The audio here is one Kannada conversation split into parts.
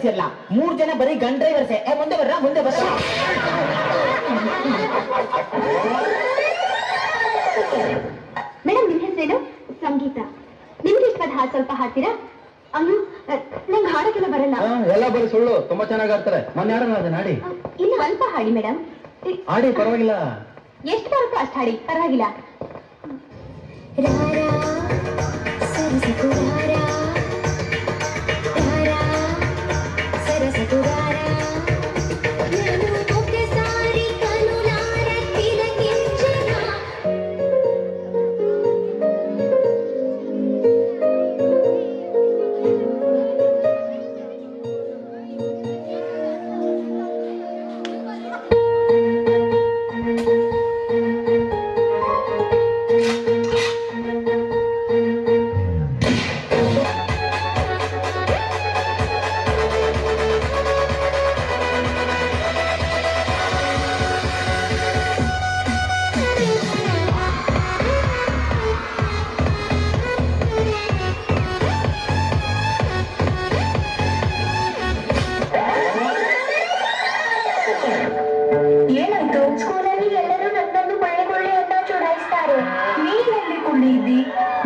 ಸೇರ್ಲಾ 3 ಜನ ಬರೀ ಗನ್ ಡ್ರೈವರ್ಸೆ. ಮುಂದೆ ಬರ್ರ ಮೇಡಮ್, ನಿಮ್ ಹೆಸರೇನು? ಸಂಗೀತ. ನಿಮ್ಗೆ ಇಷ್ಟವಾದ ಹಾಡು ಸ್ವಲ್ಪ ಹಾಡ್ತೀರಾ? ಅಯ್ಯೋ, ನಂಗೆ ಹಾಡಕ್ಕೆಲ್ಲ ಬರಲ್ಲ. ಎಲ್ಲ ಬರೀ ಸುಳ್ಳು, ತುಂಬಾ ಚೆನ್ನಾಗಿ ಆಡ್ತಾರೆ. ಮೊನ್ನೆ ಯಾರನ್ನ ಅದನ್ನ ಹಾಡಿ. ಇನ್ನು ಸ್ವಲ್ಪ ಹಾಡಿ ಮೇಡಮ್. ಹಾಡಿ, ಪರವಾಗಿಲ್ಲ. ಎಷ್ಟು ಬರುತ್ತೋ ಅಷ್ಟು ಹಾಡಿ, ಪರವಾಗಿಲ್ಲ. ಏನಾಯ್ತು? ಸ್ಕೂಲಲ್ಲಿ ಎಲ್ಲರೂ ನನ್ನನ್ನು ಕೊಳ್ಳೆ ಅಂತ ಚುಡಾಯಿಸ್ತಾರೆ. ನೀನೆಲ್ಲಿ ಕುಳ್ಳಿದ್ದಿ?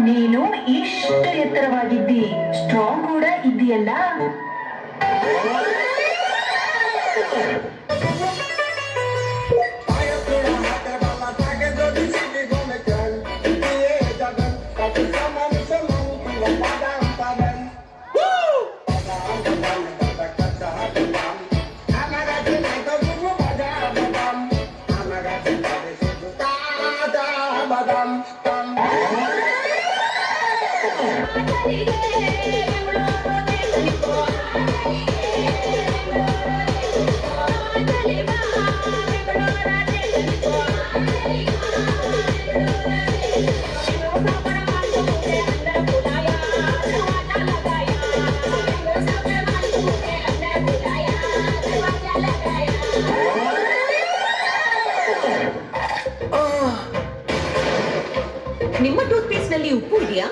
ನೀನು ಇಷ್ಟು ಎತ್ತರವಾಗಿದ್ದಿ, ಸ್ಟ್ರಾಂಗ್ ಕೂಡ ಇದ್ದೀಯಲ್ಲ. ನಿಮ್ಮ ಟೂತ್ ಪೇಸ್ಟ್ ನಲ್ಲಿ ಉಪ್ಪು ಇದೆಯಾ?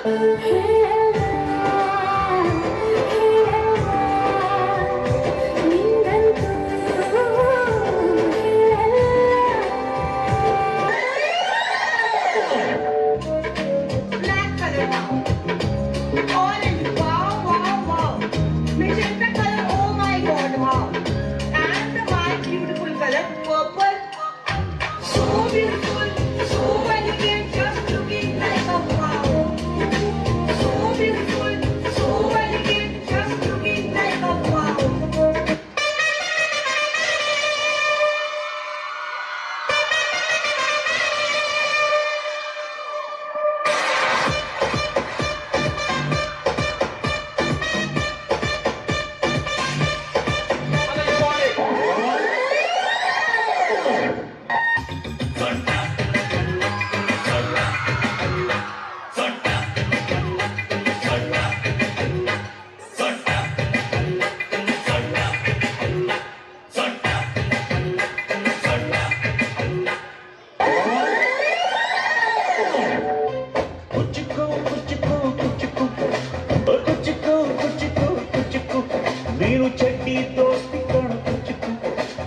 ನೀನು ಚಡ್ಡಿ ದೋಸ್ತಿ ಕಣ ಕುಚ್ಚುಕು,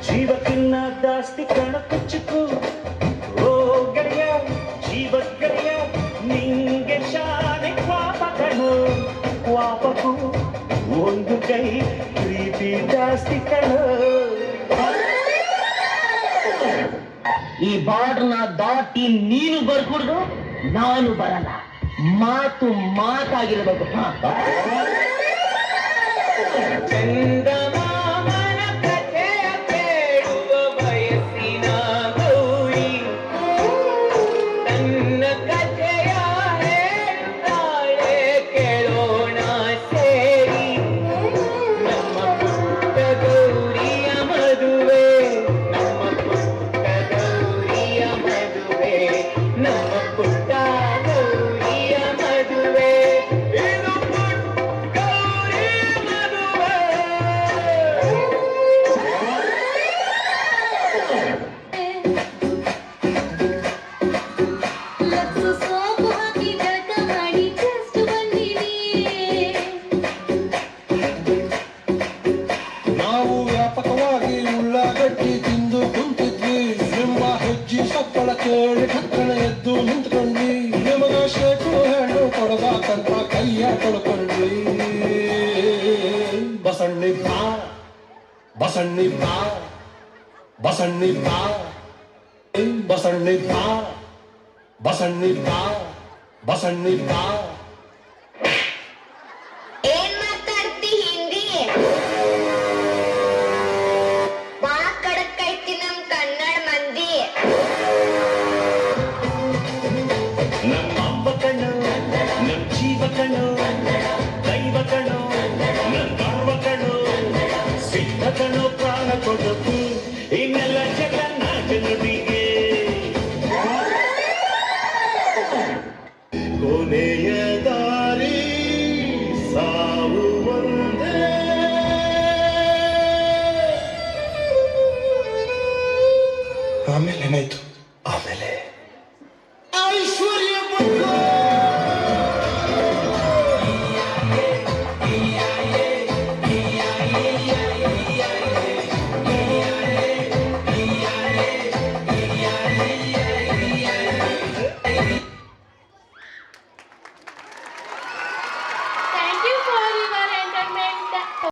ಜೀವ ತಿನ್ನ ದಾಸ್ತಿ ಕಣ ಕುಚ್ಚುಕು. ಓ ಗೆಳೆಯ, ಜೀವ ಗೆಳೆಯ, ನಿಂಗೆ ಶಾನೆ ಕ್ವಾಪ ಕಣು. ಕ್ವಾಪಕ್ಕೂ ಒಂದು ಕೈ ಪ್ರೀತಿ ಜಾಸ್ತಿ ಕಣು. ಈ ಬಾರ್ಡರ್ನ ದಾಟಿ ನೀನು ಬರ್ಕೂಡ್ದು, ನಾನು ಬರಲ್ಲ. ಮಾತು ಮಾತಾಗಿರ್ಬೇಕು. ಚಂದಮಾಮನ ಕಥೆಯ ಕೇಳುವ ಬಯಸಿನ ಗೌರಿ ತನ್ನ ಕಥೆಯ ಹೇಳುತ್ತಾಳೆ, ಕೇಳೋಣ ಸೇರಿ. ನಮ್ಮ ಪುಟ್ಟ ಗೌರಿಯ ಮದುವೆ, ನಮ್ಮ ಪುಟ್ಟ ಗೌರಿಯ ಮದುವೆ, ನಮ್ಮ ಪುಟ್ಟ ಗೌರಿಯ ಮದುವೆ. ಇದು ಪುಟ್ಟ ಗೌರಿ ಮದುವೆ. ತಕ್ಷಣ ಎದ್ದು ನಿಂತ್ಕೊಂಡ್ವಿ ಯಮನ ಶೇಕು ಹೆಣ್ಣು ಕೊಡದಾಕಂತ ಕೈಯ ತೊಳ್ಕೊಂಡ್ವಿ ಬಸಣ್ಣಿ ಬಾ ಬಸಣ್ಣಿ ಬಾ ಬಸಣ್ಣಿ ಬಾ ಬಸಣ್ಣಿ ಬಾ ಬಸಣ್ಣಿ ಬಾ ಬಸಣ್ಣಿ ಬಾ ಏನ್ ಮಾತಾಡ್ತಿ ಹಿಂದಿ ಬಾ ಕಡಕ್ಕೈತಿ ನಮ್ ಕನ್ನಡ ಮಂದಿ ನಮ್ಮ ಅಪ್ಪ ಕಣ್ಣು ನಮ್ಮ ಜೀವ ಕಣ್ಣು ದೈವ ಕಣ್ಣು ನಮ್ಮ ಗರ್ವ ಕಣ್ಣು ಸಿದ್ಧ ಕಣ್ಣು ಪ್ರಾಣ ಕೊಡಕು ಇನ್ನೆಲ್ಲ ಜಗನ್ನಾಟ ನುಡಿಗೆ ಕೊನೆಯ ದಾರಿ ಸಾವು ಒಂದೇ ಆಮೇಲೆ ಏನಾಯ್ತು? ಆಮೇಲೆ